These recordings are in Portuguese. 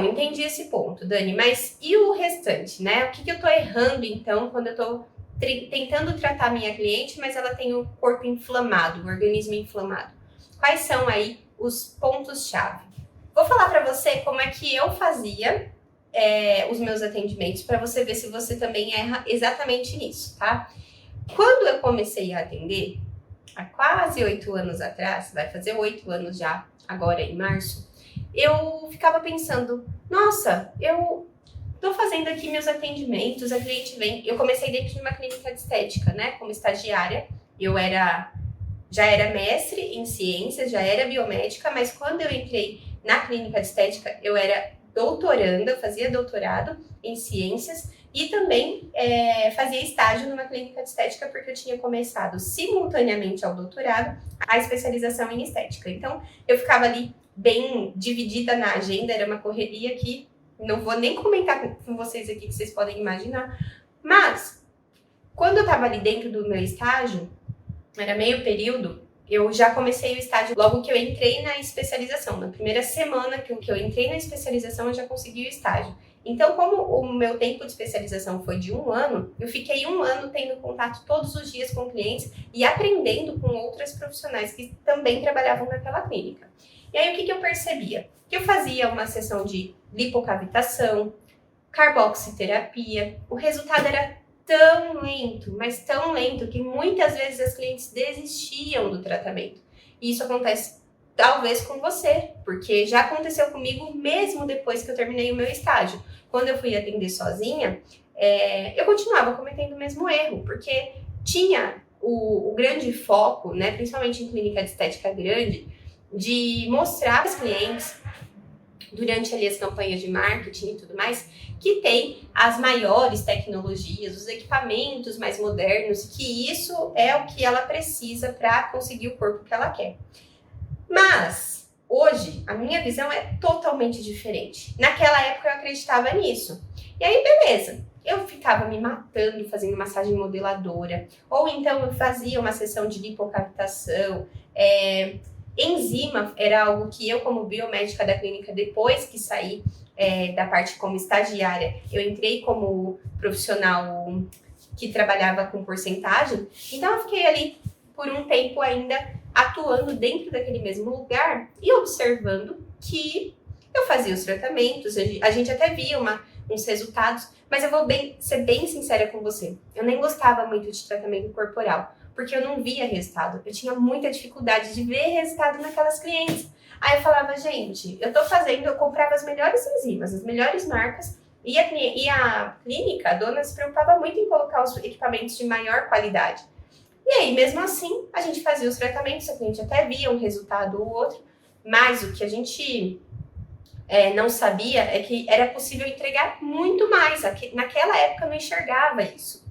bom, entendi esse ponto, Dani, mas e o restante, né? O que eu tô errando, então, quando eu tô tentando tratar a minha cliente, mas ela tem o corpo inflamado, o organismo inflamado? Quais são aí os pontos-chave? Vou falar para você como é que eu fazia os meus atendimentos, para você ver se você também erra exatamente nisso, tá? Quando eu comecei a atender, há quase 8 anos atrás, vai fazer 8 anos já, agora em março, eu ficava pensando, nossa, eu tô fazendo aqui meus atendimentos, a cliente vem. Eu comecei dentro de uma clínica de estética, né, como estagiária. Eu já era mestre em ciências, já era biomédica, mas quando eu entrei na clínica de estética, eu era doutoranda, fazia doutorado em ciências e também fazia estágio numa clínica de estética, porque eu tinha começado simultaneamente ao doutorado a especialização em estética. Então, eu ficava ali bem dividida na agenda, era uma correria que não vou nem comentar com vocês aqui, que vocês podem imaginar. Mas, quando eu estava ali dentro do meu estágio, era meio período, eu já comecei o estágio logo que eu entrei na especialização. Na primeira semana que eu entrei na especialização, eu já consegui o estágio. Então, como o meu tempo de especialização foi de 1 ano, eu fiquei 1 ano tendo contato todos os dias com clientes e aprendendo com outras profissionais que também trabalhavam naquela clínica. E aí, o que eu percebia? Que eu fazia uma sessão de lipocavitação, carboxiterapia, o resultado era tão lento, mas tão lento, que muitas vezes as clientes desistiam do tratamento. E isso acontece talvez com você, porque já aconteceu comigo mesmo depois que eu terminei o meu estágio. Quando eu fui atender sozinha, eu continuava cometendo o mesmo erro, porque tinha o grande foco, né, principalmente em clínica de estética grande, de mostrar aos clientes, durante ali as campanhas de marketing e tudo mais, que tem as maiores tecnologias, os equipamentos mais modernos, que isso é o que ela precisa para conseguir o corpo que ela quer. Mas, hoje, a minha visão é totalmente diferente. Naquela época eu acreditava nisso. E aí, beleza. Eu ficava me matando fazendo massagem modeladora, ou então eu fazia uma sessão de lipocavitação, enzima era algo que eu, como biomédica da clínica, depois que saí da parte como estagiária, eu entrei como profissional que trabalhava com porcentagem. Então, eu fiquei ali por um tempo ainda atuando dentro daquele mesmo lugar e observando que eu fazia os tratamentos, a gente até via uns resultados, mas eu vou ser bem sincera com você. Eu nem gostava muito de tratamento corporal, porque eu não via resultado. Eu tinha muita dificuldade de ver resultado naquelas clientes. Aí eu falava, gente, eu comprava as melhores enzimas, as melhores marcas, e a clínica, a dona, se preocupava muito em colocar os equipamentos de maior qualidade. E aí, mesmo assim, a gente fazia os tratamentos, a cliente até via um resultado ou outro, mas o que a gente não sabia é que era possível entregar muito mais. Naquela época eu não enxergava isso.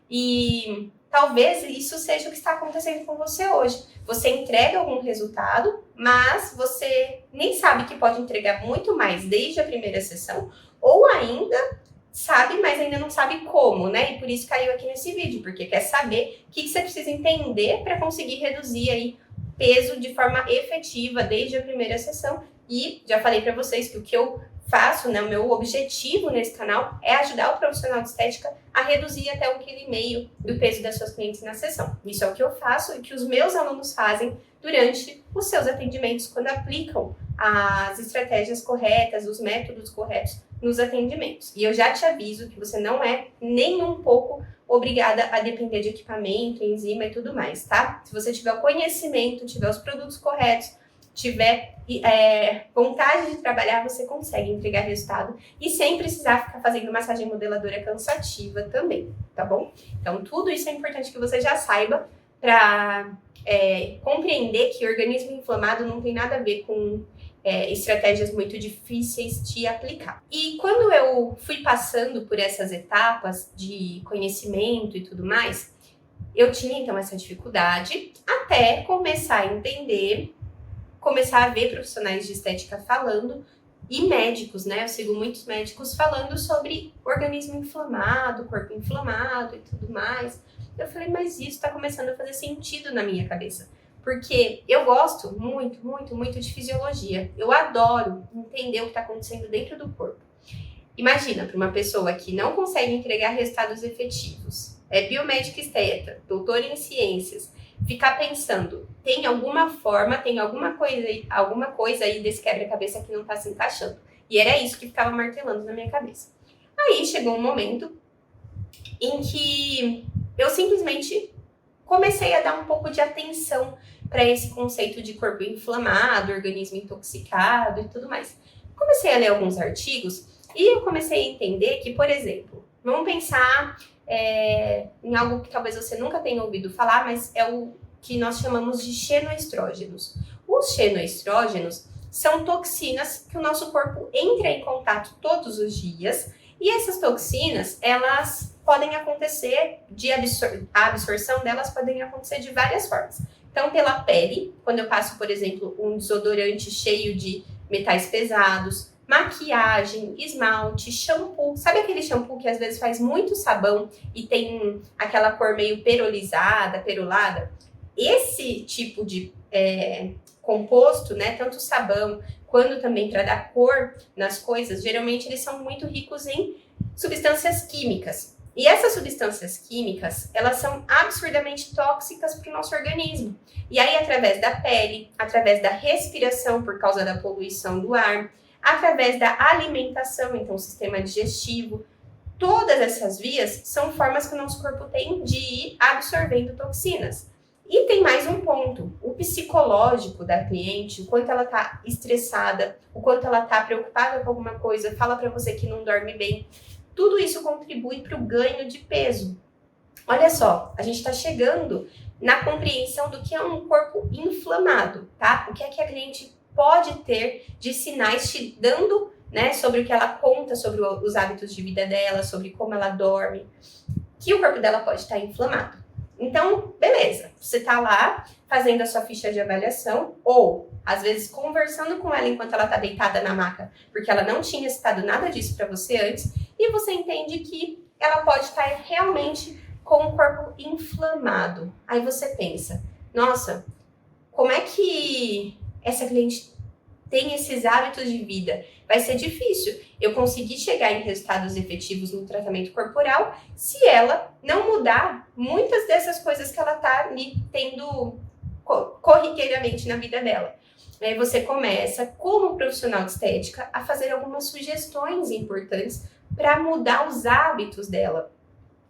E talvez isso seja o que está acontecendo com você hoje. Você entrega algum resultado, mas você nem sabe que pode entregar muito mais desde a primeira sessão, ou ainda sabe, mas ainda não sabe como, né? E por isso caiu aqui nesse vídeo, porque quer saber o que você precisa entender para conseguir reduzir aí peso de forma efetiva desde a primeira sessão. E já falei para vocês que o que eu faço, né, o meu objetivo nesse canal é ajudar o profissional de estética a reduzir até 1,5 kg do peso das suas clientes na sessão. Isso é o que eu faço e que os meus alunos fazem durante os seus atendimentos, quando aplicam as estratégias corretas, os métodos corretos nos atendimentos. E eu já te aviso que você não é nem um pouco obrigada a depender de equipamento, enzima e tudo mais, tá? Se você tiver o conhecimento, tiver os produtos corretos, tiver vontade de trabalhar, você consegue entregar resultado e sem precisar ficar fazendo massagem modeladora cansativa também, tá bom? Então, tudo isso é importante que você já saiba para compreender que o organismo inflamado não tem nada a ver com estratégias muito difíceis de aplicar. E quando eu fui passando por essas etapas de conhecimento e tudo mais, eu tinha então essa dificuldade até começar a entender, começar a ver profissionais de estética falando e médicos, né? Eu sigo muitos médicos falando sobre organismo inflamado, corpo inflamado e tudo mais. Eu falei, mas isso está começando a fazer sentido na minha cabeça. porque eu gosto muito, muito, muito de fisiologia. Eu adoro entender o que está acontecendo dentro do corpo. Imagina, para uma pessoa que não consegue entregar resultados efetivos, é biomédica esteta, doutora em ciências, ficar pensando, tem alguma forma, tem alguma coisa aí desse quebra-cabeça que não está se encaixando. E era isso que ficava martelando na minha cabeça. Aí chegou um momento em que eu simplesmente comecei a dar um pouco de atenção para esse conceito de corpo inflamado, organismo intoxicado e tudo mais. Comecei a ler alguns artigos e eu comecei a entender que, por exemplo, vamos pensar em algo que talvez você nunca tenha ouvido falar, mas é o que nós chamamos de xenoestrógenos. Os xenoestrógenos são toxinas que o nosso corpo entra em contato todos os dias e essas toxinas, elas podem acontecer, a absorção delas podem acontecer de várias formas. Então, pela pele, quando eu passo, por exemplo, um desodorante cheio de metais pesados, maquiagem, esmalte, shampoo. Sabe aquele shampoo que às vezes faz muito sabão e tem aquela cor meio perolada? Esse tipo de composto, né, tanto o sabão quanto também para dar cor nas coisas, geralmente eles são muito ricos em substâncias químicas. E essas substâncias químicas, elas são absurdamente tóxicas para o nosso organismo. E aí, através da pele, através da respiração, por causa da poluição do ar, através da alimentação, então o sistema digestivo, todas essas vias são formas que o nosso corpo tem de ir absorvendo toxinas. E tem mais um ponto, o psicológico da cliente, o quanto ela está estressada, o quanto ela está preocupada com alguma coisa, fala para você que não dorme bem. Tudo isso contribui para o ganho de peso. Olha só, a gente está chegando na compreensão do que é um corpo inflamado, tá? O que é que a cliente pode ter de sinais te dando, né, sobre o que ela conta, sobre os hábitos de vida dela, sobre como ela dorme, que o corpo dela pode estar inflamado. Então, beleza, você tá lá fazendo a sua ficha de avaliação ou, às vezes, conversando com ela enquanto ela tá deitada na maca, porque ela não tinha citado nada disso para você antes, e você entende que ela pode estar realmente com o corpo inflamado. Aí você pensa, nossa, como é que essa cliente tem esses hábitos de vida? Vai ser difícil eu conseguir chegar em resultados efetivos no tratamento corporal se ela não mudar muitas dessas coisas que ela está ali tendo corriqueiramente na vida dela. Aí você começa, como profissional de estética, a fazer algumas sugestões importantes para mudar os hábitos dela.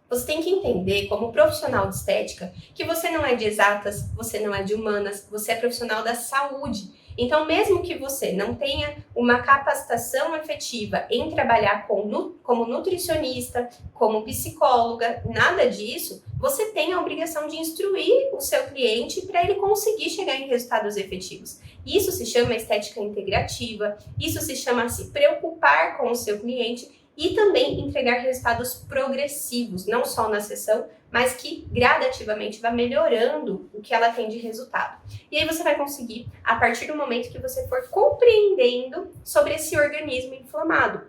Você tem que entender, como profissional de estética, que você não é de exatas, você não é de humanas, você é profissional da saúde. Então, mesmo que você não tenha uma capacitação efetiva em trabalhar como nutricionista, como psicóloga, nada disso, você tem a obrigação de instruir o seu cliente para ele conseguir chegar em resultados efetivos. Isso se chama estética integrativa, isso se chama se preocupar com o seu cliente e também entregar resultados progressivos, não só na sessão, mas que gradativamente vai melhorando o que ela tem de resultado. E aí você vai conseguir, a partir do momento que você for compreendendo sobre esse organismo inflamado.